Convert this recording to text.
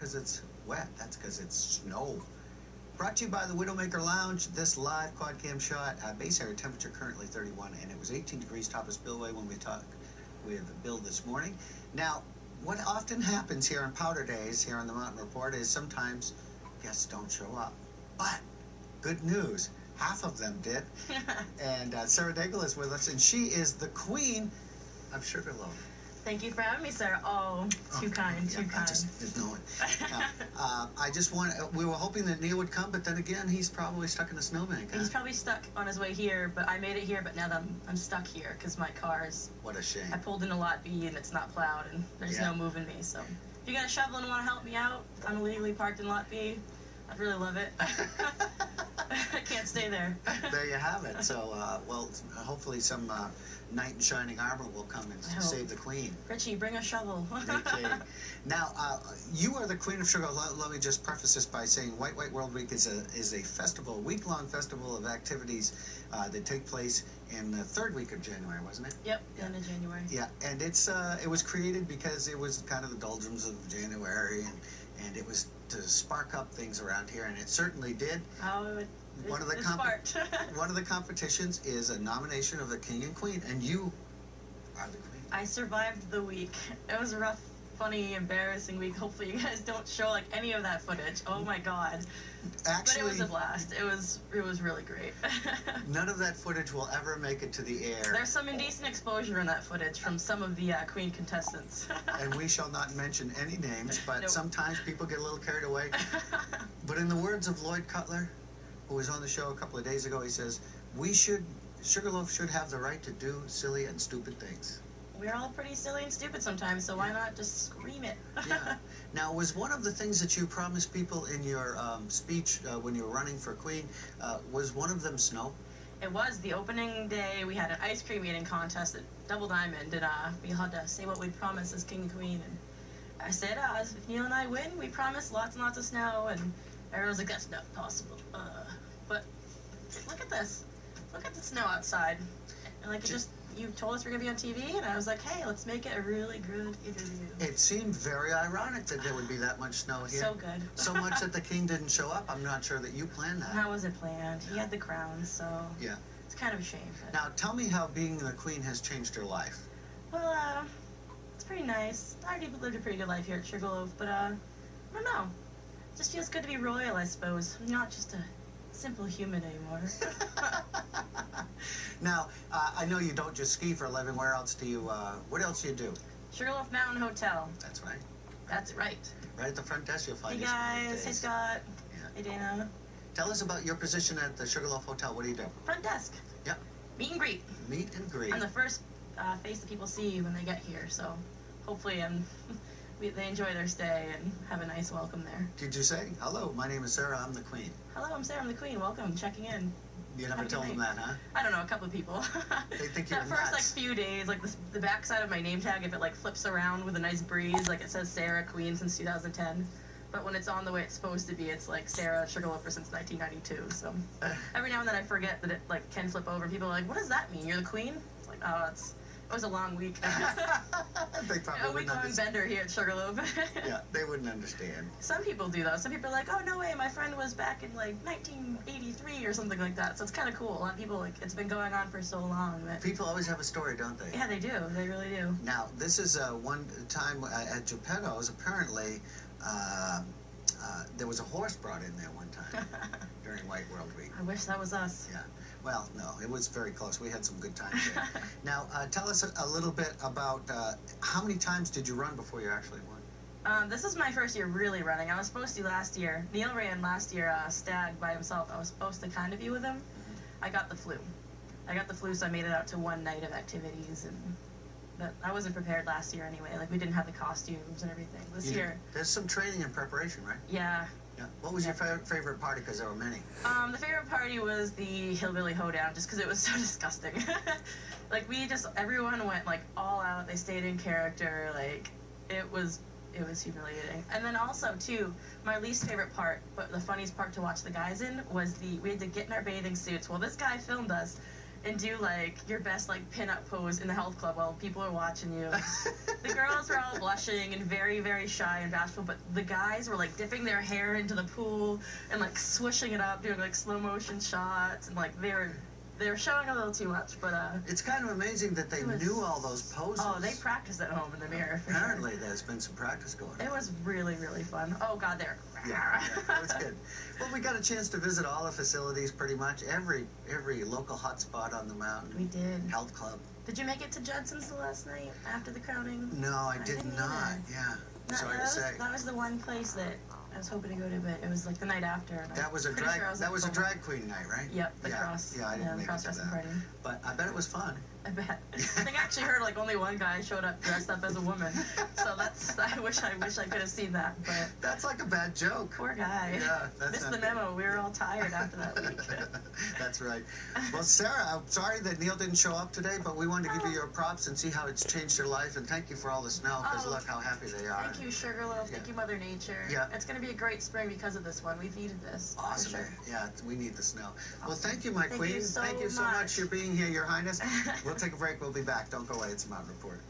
because it's wet. That's because it's snow. Brought to you by the Widowmaker Lounge. This live quad cam shot. Base area temperature currently 31, and it was 18 degrees top of spillway when we talked with Bill this morning. Now, what often happens here on Powder Days, here on the Mountain Report, is sometimes guests don't show up. But good news, half of them did. And Sarah Daigle is with us, and she is the queen of Sugarloaf. Thank you for having me, sir. Oh, too kind, too kind. Just knowing. I just want. We were hoping that Neil would come, but then again, he's probably stuck in the snowbank. He's probably stuck on his way here, but I made it here. But now that I'm stuck here because my car's. What a shame. I pulled into Lot B and it's not plowed, and there's no moving me. So, if you got a shovel and want to help me out, I'm illegally parked in Lot B. I'd really love it. I can't stay there. There you have it. So, well, hopefully some knight in shining armor will come and save the queen. Richie, bring a shovel. Okay. Now, you are the queen of sugar. Let me just preface this by saying White World Week is a festival, week-long festival of activities that take place in the third week of January, wasn't it? Yep, end of January. Yeah, and it was created because it was kind of the doldrums of January, and it was to spark up things around here, and it certainly did. Oh, one of the competitions is a nomination of the king and queen, and you are the queen. I survived the week. It was a rough, funny, embarrassing week. Hopefully you guys don't show like any of that footage. Oh my god. Actually, but it was a blast. It was really great. None of that footage will ever make it to the air. There's some indecent exposure in that footage from some of the queen contestants. And we shall not mention any names, but sometimes people get a little carried away. But in the words of Lloyd Cutler, who was on the show a couple of days ago, he says, Sugarloaf should have the right to do silly and stupid things. We're all pretty silly and stupid sometimes, so why not just scream it? Yeah. Now, was one of the things that you promised people in your speech when you were running for queen, was one of them snow? It was. The opening day, we had an ice cream eating contest at Double Diamond, and we had to say what we'd promised as king and queen. And I said, if Neil and I win, we promise lots and lots of snow, and everyone was like, that's not possible. But look at this. Look at the snow outside. And like you told us we're gonna be on TV, and I was like, hey, let's make it a really good interview. It seemed very ironic that there would be that much snow here. So good. So much that the king didn't show up. I'm not sure that you planned that. How was it planned? He had the crown, so yeah, it's kind of a shame. But... Now, tell me how being the queen has changed your life. Well, it's pretty nice. I already lived a pretty good life here at Sugarloaf, but I don't know. It just feels good to be royal, I suppose. I'm not just a simple human anymore. Now, I know you don't just ski for a living. Where else do you, what else do you do? Sugarloaf Mountain Hotel. That's right. That's right. Right at the front desk you'll find Hey guys, hey Scott. Yeah. Hey Dana. Tell us about your position at the Sugarloaf Hotel. What do you do? Front desk. Yep. Meet and greet. Meet and greet. I'm the first face that people see when they get here, so hopefully they enjoy their stay and have a nice welcome there. Did you say, hello, my name is Sarah, I'm the queen? Hello, I'm Sarah, I'm the queen. Welcome, checking in. You never tell them that, huh? I don't know, a couple of people. They think you're nuts. That first, like, few days, like, the backside of my name tag, if it, like, flips around with a nice breeze, like, it says Sarah, queen since 2010. But when it's on the way it's supposed to be, it's, like, Sarah, Sugarloafer since 1992. So every now and then I forget that it, like, can flip over. And people are like, what does that mean? You're the queen? It's like, oh, it was a long week. They probably a week-long bender here at Sugarloaf. Yeah, they wouldn't understand. Some people do, though. Some people are like, oh, no way, my friend was back in, like, 1983 or something like that. So it's kind of cool. A lot of people, like, it's been going on for so long. That... People always have a story, don't they? Yeah, they do. They really do. Now, this is one time at Geppetto's, apparently, there was a horse brought in there one time during White World Week. I wish that was us. Yeah. Well, no, it was very close. We had some good times there. Now, tell us a little bit about how many times did you run before you actually won? This is my first year really running. I was supposed to last year. Neil ran last year, Stag by himself. I was supposed to kind of be with him. I got the flu. So I made it out to one night of activities, but I wasn't prepared last year anyway. Like, we didn't have the costumes and everything. This year... There's some training and preparation, right? Yeah. Yeah. What was your favorite party? Because there were many. The favorite party was the Hillbilly Hoedown, just because it was so disgusting. Like, everyone went, like, all out. They stayed in character. Like, it was humiliating. And then also, too, my least favorite part, but the funniest part to watch the guys in, was we had to get in our bathing suits. Well, this guy filmed us, and do like your best like pin-up pose in the health club while people are watching you. The girls were all blushing and very, very shy and bashful, but the guys were like dipping their hair into the pool and like swishing it up, doing like slow motion shots, and like they were showing a little too much, but it's kind of amazing that they knew all those poses. Oh, they practiced at home in the mirror. Apparently, there's been some practice going on. It was really, really fun. Oh God, they're that was good. Well, we got a chance to visit all the facilities, pretty much every local hotspot on the mountain. We did. Health club. Did you make it to Judson's the last night after the crowning? No, I did not. Yeah. No, Sorry to say. That was the one place that I was hoping to go to, but it was like the night after. And that was a drag. Sure that was a drag queen night, right? Yep, the cross. Yeah, I didn't make it to that. Party. But I bet it was fun. I bet. I think I actually heard like only one guy showed up dressed up as a woman. So that's. I wish I could have seen that. But that's like a bad joke. Poor guy. Yeah, that's missed the memo. We were all tired after that week. That's right. Well, Sarah, I'm sorry that Neil didn't show up today, but we wanted to give you your props and see how it's changed your life, and thank you for all the snow, because look how happy they are. Thank you, Sugarloaf. Thank you, Mother Nature. Yeah. It's going to be a great spring because of this one. We've needed this. Awesome. Sure. Yeah, we need the snow. Well, thank you, my queen. Thank you so much for being here, Your Highness. We'll take a break. We'll be back. Don't go away. It's a Mountain Report.